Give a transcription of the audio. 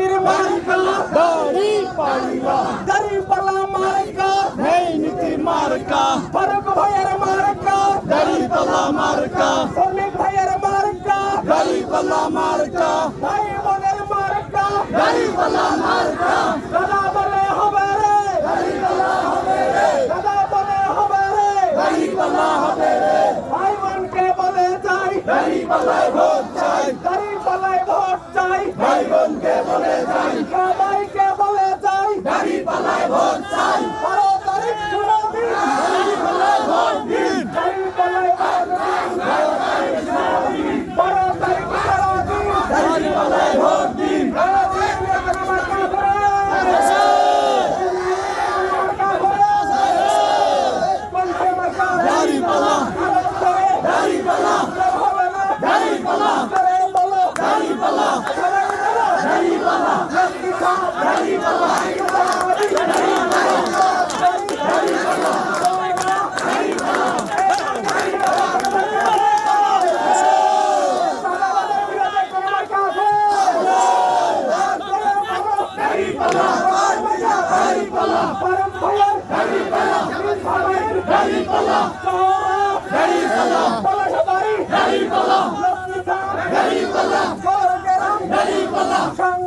নীতির মার্কা দাড়িপাল্লা মার্কা নেই নীতির মার্কা ফারুক ভাইয়ের মার্কা দাড়িপাল্লা মার্কা শ্রমিক ভাইয়ের মার্কা দাড়িপাল্লা মার্কা ভাই বোনের মার্কা দাড়িপাল্লা মার্কা দাদা বলে হবে রে দাদা বলে হবে রে দাড়িপাল্লা হবে রে ভাই বোনকে বলে যাই দাড়িপাল্লায় ভোট চাই দাড়িপাল্লায় ভোট চাই ভাই বোনকে বলে যাই সবাইকে বলে যাই দাড়িপাল্লায় ভোট চাই 12 তারিখ শুনানি দাড়িপাল্লায় ভোট দিন দাড়িপাল্লায় ভোট দিন 12 তারিখ শুনানি দাড়িপাল্লায় ভোট দিন দাড়িপাল্লা দাড়িপাল্লা দাড়িপাল্লা দাড়িপাল্লা দাড়িপাল্লা দাড়িপাল্লা